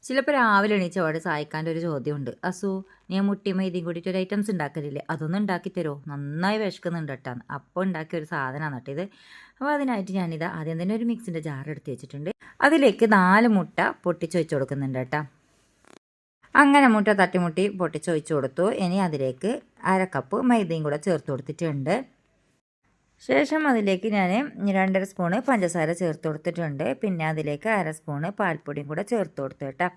ചിലപ്പോൾ രാവിലെ എണീച്ച അവിടെ സഹായിക്കാൻ്റെ ഒരു ചോദ്യമുണ്ട്, അസു ഞാൻ മുട്ടിയും മൈദയും കൂടിയിട്ട് ഒരു ഐറ്റംസ് ഉണ്ടാക്കലില്ലേ, അതൊന്നും ഉണ്ടാക്കി തരുമോ, നന്നായി വിശക്കുന്നുണ്ട് കേട്ടാന്ന്. അപ്പോൾ ഉണ്ടാക്കിയ ഒരു സാധനമാണ് കേട്ടോ ഇത്. അപ്പോൾ അതിനായിട്ട് ഞാനിത് ആദ്യം തന്നെ ഒരു മിക്സിൻ്റെ ജാർ എടുത്ത് വെച്ചിട്ടുണ്ട്. അതിലേക്ക് 4 മുട്ട പൊട്ടിച്ച് വെച്ച് കൊടുക്കുന്നുണ്ട് കേട്ടോ. അങ്ങനെ മുട്ട തട്ടിമുട്ടി പൊട്ടിച്ച് ഒഴിച്ച് കൊടുത്തു. ഇനി അതിലേക്ക് 1/2 കപ്പ് മൈദയും കൂടെ ചേർത്ത് കൊടുത്തിട്ടുണ്ട്. ശേഷം അതിലേക്ക് ഞാൻ 2.5 സ്പൂണ് പഞ്ചസാര ചേർത്ത് കൊടുത്തിട്ടുണ്ട്. പിന്നെ അതിലേക്ക് 1/2 സ്പൂണ് പാൽപ്പൊടിയും കൂടെ ചേർത്ത് കൊടുത്തു കേട്ടോ.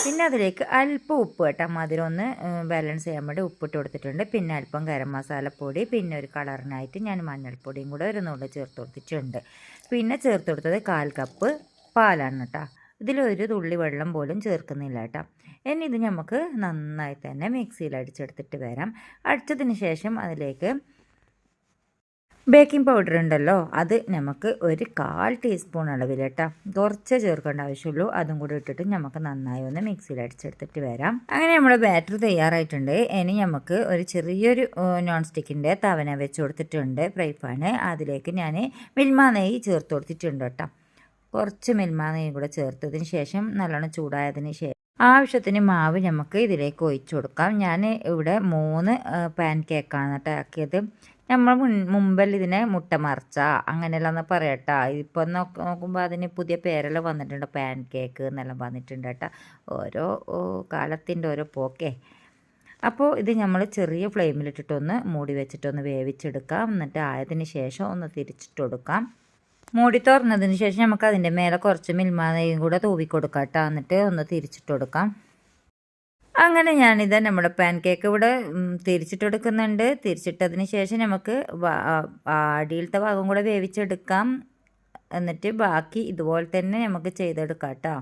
പിന്നെ അതിലേക്ക് അല്പം ഉപ്പ് കേട്ടോ, മധുരം ഒന്ന് ബാലൻസ് ചെയ്യാൻ വേണ്ടി ഉപ്പിട്ട് കൊടുത്തിട്ടുണ്ട്. പിന്നെ അല്പം ഗരം മസാലപ്പൊടി, പിന്നെ ഒരു കളറിനായിട്ട് ഞാൻ മഞ്ഞൾപ്പൊടിയും കൂടെ ഒരു നുള്ളി ചേർത്ത് കൊടുത്തിട്ടുണ്ട്. പിന്നെ ചേർത്ത് കൊടുത്തത് 1/4 കപ്പ് പാലാണ് കേട്ടോ. ഇതിലൊരു തുള്ളി വെള്ളം പോലും ചേർക്കുന്നില്ല കേട്ടോ. ഇനി ഇത് നമുക്ക് നന്നായി തന്നെ മിക്സിയിൽ അടിച്ചെടുത്തിട്ട് വരാം. അടിച്ചതിന് ശേഷം അതിലേക്ക് ബേക്കിംഗ് പൗഡർ ഉണ്ടല്ലോ, അത് നമുക്ക് ഒരു 1/4 ടീസ്പൂൺ അളവിൽ കേട്ടോ, കുറച്ച് ചേർക്കേണ്ട ആവശ്യമുള്ളൂ. അതും കൂടി ഇട്ടിട്ട് നമുക്ക് നന്നായി ഒന്ന് മിക്സിയിൽ അടിച്ചെടുത്തിട്ട് വരാം. അങ്ങനെ നമ്മുടെ ബാറ്റർ തയ്യാറായിട്ടുണ്ട്. ഇനി നമുക്ക് ഒരു ചെറിയൊരു നോൺ സ്റ്റിക്കിൻ്റെ തവന വെച്ച് കൊടുത്തിട്ടുണ്ട്, ഫ്രൈ പാന്. അതിലേക്ക് ഞാൻ മിൽമ നെയ്യ് ചേർത്ത് കൊടുത്തിട്ടുണ്ട് കേട്ടോ. കുറച്ച് മിൽമ നെയ്യ് കൂടെ ചേർത്തതിന് ശേഷം നല്ലോണം ചൂടായതിന് ശേഷം ആവശ്യത്തിന് മാവ് നമുക്ക് ഇതിലേക്ക് ഒഴിച്ചു കൊടുക്കാം. ഞാൻ ഇവിടെ 3 പാൻ കേക്കാണ് കേട്ടോ ആക്കിയത്. നമ്മൾ മുമ്പിൽ ഇതിനെ മുട്ട മറിച്ച അങ്ങനെയല്ലെന്ന് പറയട്ടോ. ഇപ്പം നോക്കുമ്പോൾ അതിന് പുതിയ പേരെല്ലാം വന്നിട്ടുണ്ട്, പാൻ കേക്ക് എന്നെല്ലാം വന്നിട്ടുണ്ട് കേട്ടോ. ഓരോ കാലത്തിൻ്റെ ഓരോ പോക്കേ. അപ്പോൾ ഇത് നമ്മൾ ചെറിയ ഫ്ലെയിമിലിട്ടിട്ടൊന്ന് മൂടി വെച്ചിട്ടൊന്ന് വേവിച്ചെടുക്കാം. എന്നിട്ട് ആയതിന് ശേഷം ഒന്ന് തിരിച്ചിട്ട് കൊടുക്കാം. മൂടി തുറന്നതിന് ശേഷം നമുക്ക് അതിൻ്റെ മേലെ കുറച്ച് മിൽമ നെയ്യും കൂടെ തൂവി കൊടുക്കാം കേട്ടോ. എന്നിട്ട് ഒന്ന് തിരിച്ചിട്ട് കൊടുക്കാം. അങ്ങനെ ഞാനിത് നമ്മുടെ പാൻ കേക്ക് ഇവിടെ തിരിച്ചിട്ട് കൊടുക്കുന്നുണ്ട്. തിരിച്ചിട്ടതിന് ശേഷം നമുക്ക് അടിയിലത്തെ ഭാഗം കൂടെ വേവിച്ചെടുക്കാം. എന്നിട്ട് ബാക്കി ഇതുപോലെ തന്നെ നമുക്ക് ചെയ്തെടുക്കാം കേട്ടോ.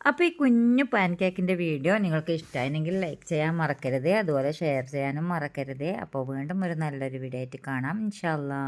അപ്പോൾ ഈ കുഞ്ഞു പാൻ കേക്കിൻ്റെ വീഡിയോ നിങ്ങൾക്ക് ഇഷ്ടമായെങ്കിൽ ലൈക്ക് ചെയ്യാൻ മറക്കരുത്, അതുപോലെ ഷെയർ ചെയ്യാനും മറക്കരുത്. അപ്പോൾ വീണ്ടും ഒരു നല്ലൊരു വീഡിയോ ആയിട്ട് കാണാം ഇൻഷാ അല്ലാ.